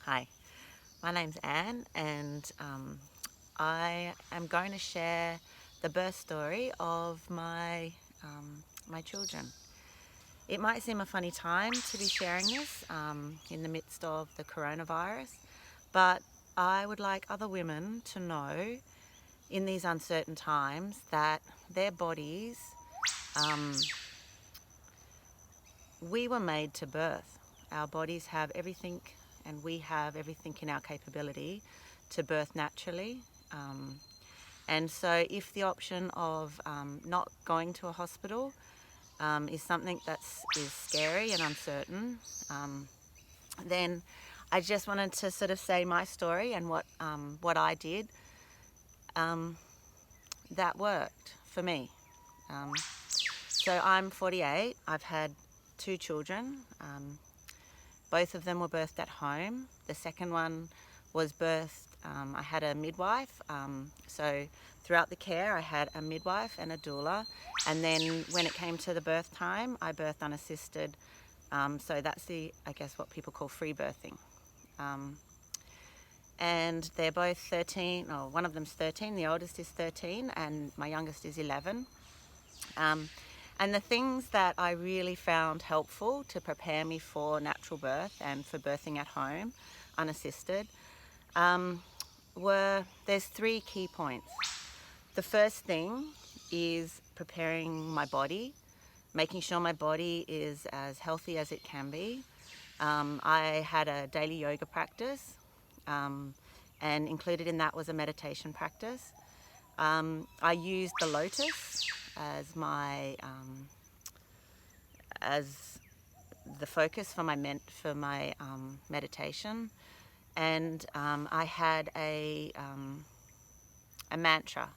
Hi, my name's Anne, and I am going to share the birth story of my children. It might seem a funny time to be sharing this in the midst of the coronavirus, but I would like other women to know in these uncertain times that their bodies, um, we were made to birth. Our bodies have everything, and we have everything in our capability to birth naturally. Um, and so, if the option of not going to a hospital is something is scary and uncertain, um, then I just wanted to sort of say my story and what I did that worked for me. Um, so I'm 48. I've had two children. Both of them were birthed at home. The second one was birthed, I had a midwife. So throughout the care, I had a midwife and a doula. And then when it came to the birth time, I birthed unassisted. So that's I guess, what people call free birthing. And they're both 13, or one of them's 13, the oldest is 13, and my youngest is 11. And the things that I really found helpful to prepare me for natural birth and for birthing at home, unassisted, there's three key points. The first thing is preparing my body, making sure my body is as healthy as it can be. I had a daily yoga practice, and included in that was a meditation practice. I used the lotus as as the focus for my meditation, and I had a mantra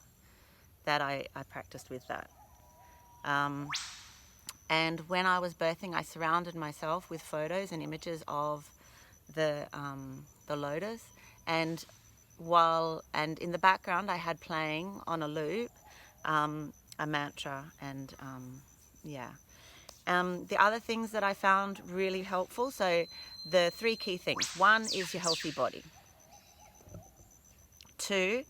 that I practiced with that. And when I was birthing, I surrounded myself with photos and images of the lotus, and in the background I had playing on a loop a mantra, and yeah. The other things that I found really helpful, so the three key things. One is your healthy body. Two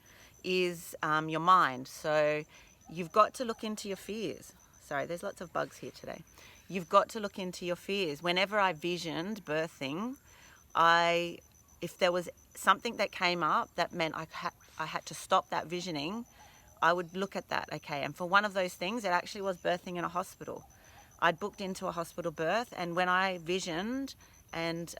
is your mind. So you've got to look into your fears. Sorry, there's lots of bugs here today. You've got to look into your fears. Whenever I visioned birthing, if there was something that came up that meant I had to stop that visioning, I would look at that. Okay, and for one of those things, it actually was birthing in a hospital. I'd booked into a hospital birth, and when I visioned and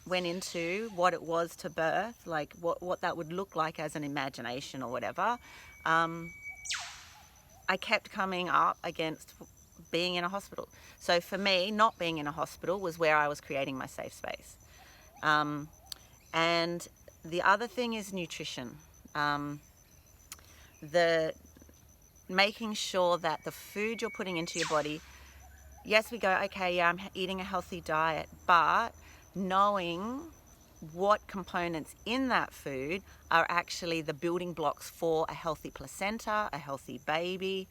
went into what it was to birth, like what that would look like as an imagination or whatever, I kept coming up against being in a hospital. So for me, not being in a hospital was where I was creating my safe space. And the other thing is nutrition. The making sure that the food you're putting into your body, yes, we go, okay, yeah, I'm eating a healthy diet, but knowing what components in that food are actually the building blocks for a healthy placenta, a healthy baby.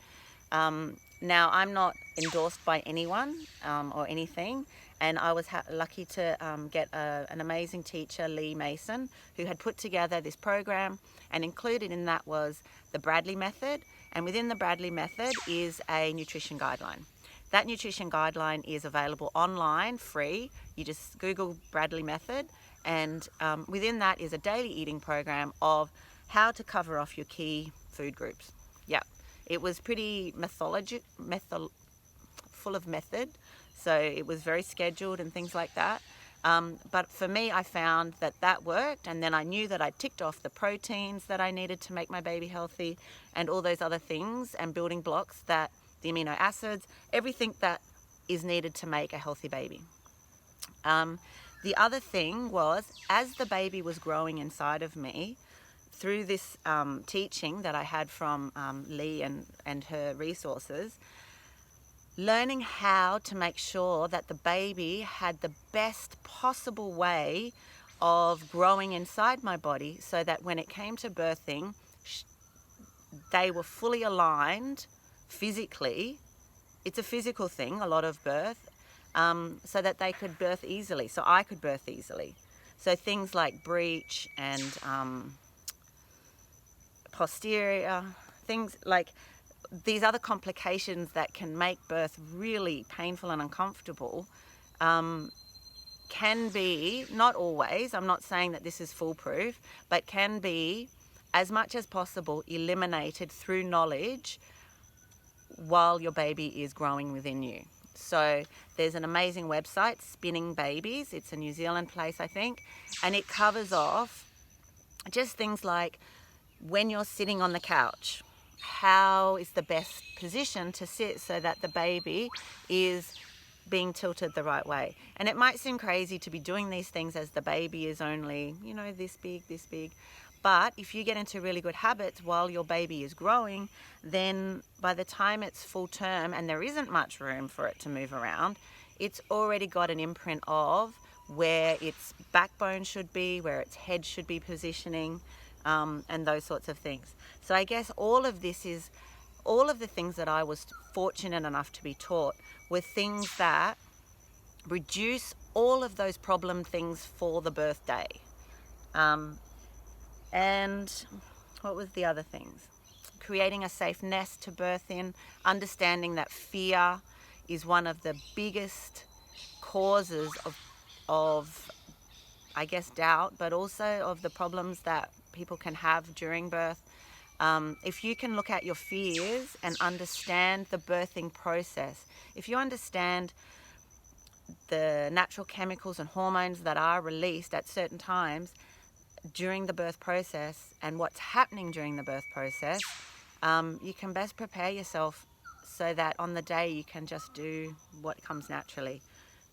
Now, I'm not endorsed by anyone or anything, and I was lucky to get an amazing teacher, Lee Mason, who had put together this program, and included in that was the Bradley method, and within the Bradley method is a nutrition guideline. That nutrition guideline is available online, free. You just Google Bradley method, and within that is a daily eating program of how to cover off your key food groups. Yeah, it was pretty full of method, so it was very scheduled and things like that. But for me, I found that worked, and then I knew that I ticked off the proteins that I needed to make my baby healthy, and all those other things and building blocks, that the amino acids, everything that is needed to make a healthy baby. The other thing was, as the baby was growing inside of me, through this teaching that I had from Lee and her resources, learning how to make sure that the baby had the best possible way of growing inside my body, so that when it came to birthing, they were fully aligned physically. It's a physical thing, a lot of birth, so that they could birth easily, so I could birth easily. So things like breech and posterior, things like these other complications that can make birth really painful and uncomfortable, can be, not always, I'm not saying that this is foolproof, but can be, as much as possible, eliminated through knowledge while your baby is growing within you. So there's an amazing website, Spinning Babies. It's a New Zealand place, I think, and it covers off just things like when you're sitting on the couch, how is the best position to sit so that the baby is being tilted the right way. And it might seem crazy to be doing these things as the baby is only, this big. But if you get into really good habits while your baby is growing, then by the time it's full term and there isn't much room for it to move around, it's already got an imprint of where its backbone should be, where its head should be positioning, and those sorts of things. So I guess all of the things that I was fortunate enough to be taught were things that reduce all of those problem things for the birthday. And what was the other things? Creating a safe nest to birth in, understanding that fear is one of the biggest causes of I guess, doubt, but also of the problems that people can have during birth. If you can look at your fears and understand the birthing process, if you understand the natural chemicals and hormones that are released at certain times during the birth process and what's happening during the birth process, you can best prepare yourself so that on the day you can just do what comes naturally.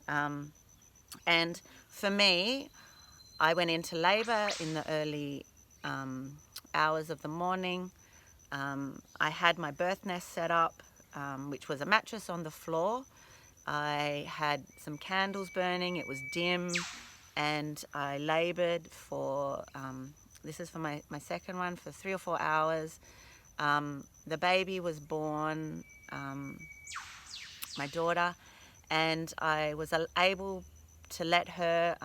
And for me, I went into labour in the early hours of the morning. I had my birth nest set up, which was a mattress on the floor. I had some candles burning, it was dim, and I laboured for, this is for my second one, for 3 or 4 hours. The baby was born, my daughter, and I was able to let her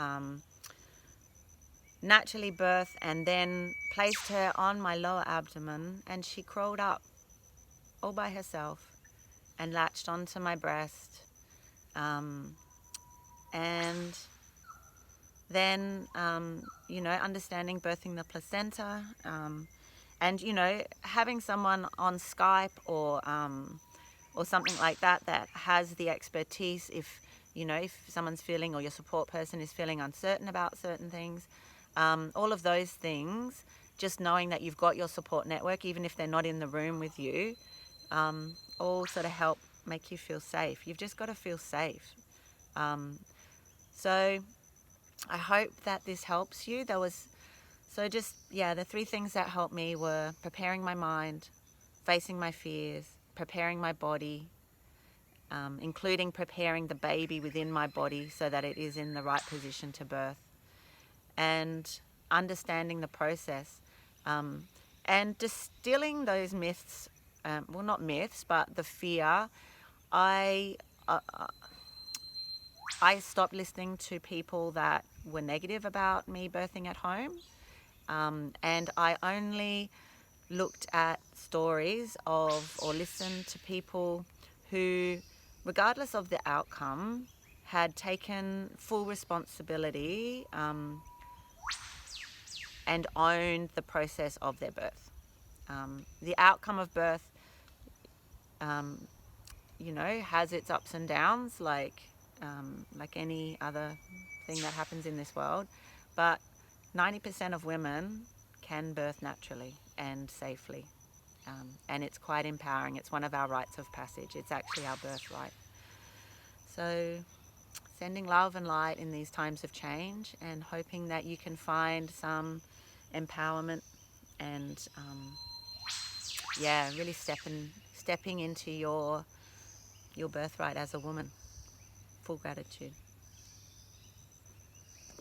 naturally birth, and then placed her on my lower abdomen, and she crawled up all by herself and latched onto my breast. And then, understanding birthing the placenta, and, having someone on Skype or something like that has the expertise if someone's feeling, or your support person is feeling uncertain about certain things. All of those things, just knowing that you've got your support network, even if they're not in the room with you, all sort of help make you feel safe. You've just got to feel safe. So I hope that this helps you. The 3 things that helped me were preparing my mind, facing my fears, preparing my body, including preparing the baby within my body so that it is in the right position to birth, and understanding the process, and distilling those myths, not myths, but the fear. I stopped listening to people that were negative about me birthing at home, and I only looked at stories or listened to people who, regardless of the outcome, had taken full responsibility and owned the process of their birth. The outcome of birth, has its ups and downs, like any other thing that happens in this world. But 90% of women can birth naturally and safely. And it's quite empowering. It's one of our rites of passage. It's actually our birthright. So sending love and light in these times of change, and hoping that you can find some empowerment and really stepping into your birthright as a woman. Full gratitude.